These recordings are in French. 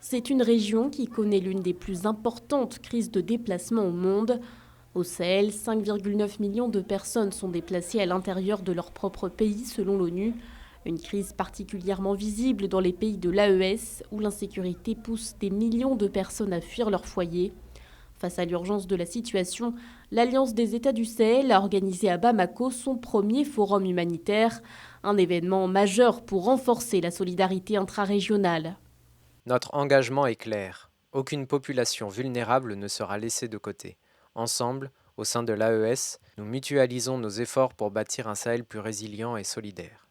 C'est une région qui connaît l'une des plus importantes crises de déplacement au monde. Au Sahel, 5,9 millions de personnes sont déplacées à l'intérieur de leur propre pays selon l'ONU. Une crise particulièrement visible dans les pays de l'AES où l'insécurité pousse des millions de personnes à fuir leur foyer. Face à l'urgence de la situation, l'Alliance des États du Sahel a organisé à Bamako son premier forum humanitaire, un événement majeur pour renforcer la solidarité intrarégionale. Notre engagement est clair. Aucune population vulnérable ne sera laissée de côté. Ensemble, au sein de l'AES, nous mutualisons nos efforts pour bâtir un Sahel plus résilient et solidaire.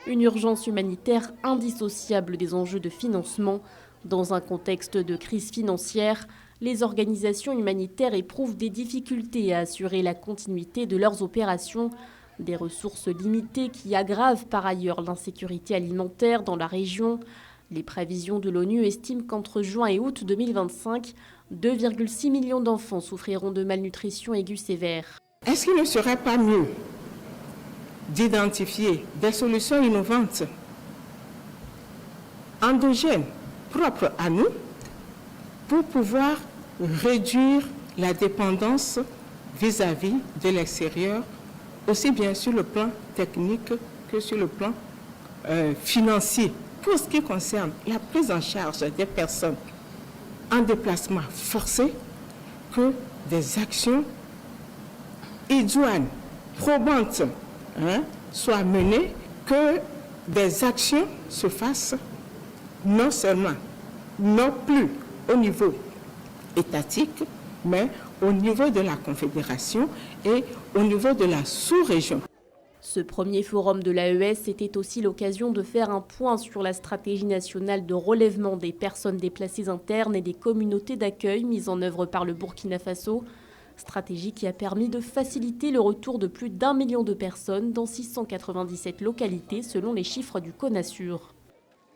Une urgence humanitaire indissociable des enjeux de financement. Dans un contexte de crise financière, les organisations humanitaires éprouvent des difficultés à assurer la continuité de leurs opérations. Des ressources limitées qui aggravent par ailleurs l'insécurité alimentaire dans la région. Les prévisions de l'ONU estiment qu'entre juin et août 2025, 2,6 millions d'enfants souffriront de malnutrition aiguë sévère. Est-ce qu'il ne serait pas mieux d'identifier des solutions innovantes, endogènes, propres à nous, pour pouvoir réduire la dépendance vis-à-vis de l'extérieur, aussi bien sur le plan technique que sur le plan financier. Pour ce qui concerne la prise en charge des personnes en déplacement forcé, que des actions idoines, probantes, soient menées, que des actions se fassent non seulement, non plus au niveau étatique, mais au niveau de la Confédération et au niveau de la sous-région. Ce premier forum de l'AES était aussi l'occasion de faire un point sur la stratégie nationale de relèvement des personnes déplacées internes et des communautés d'accueil mise en œuvre par le Burkina Faso. Stratégie qui a permis de faciliter le retour de plus d'1 million de personnes dans 697 localités selon les chiffres du CONASUR.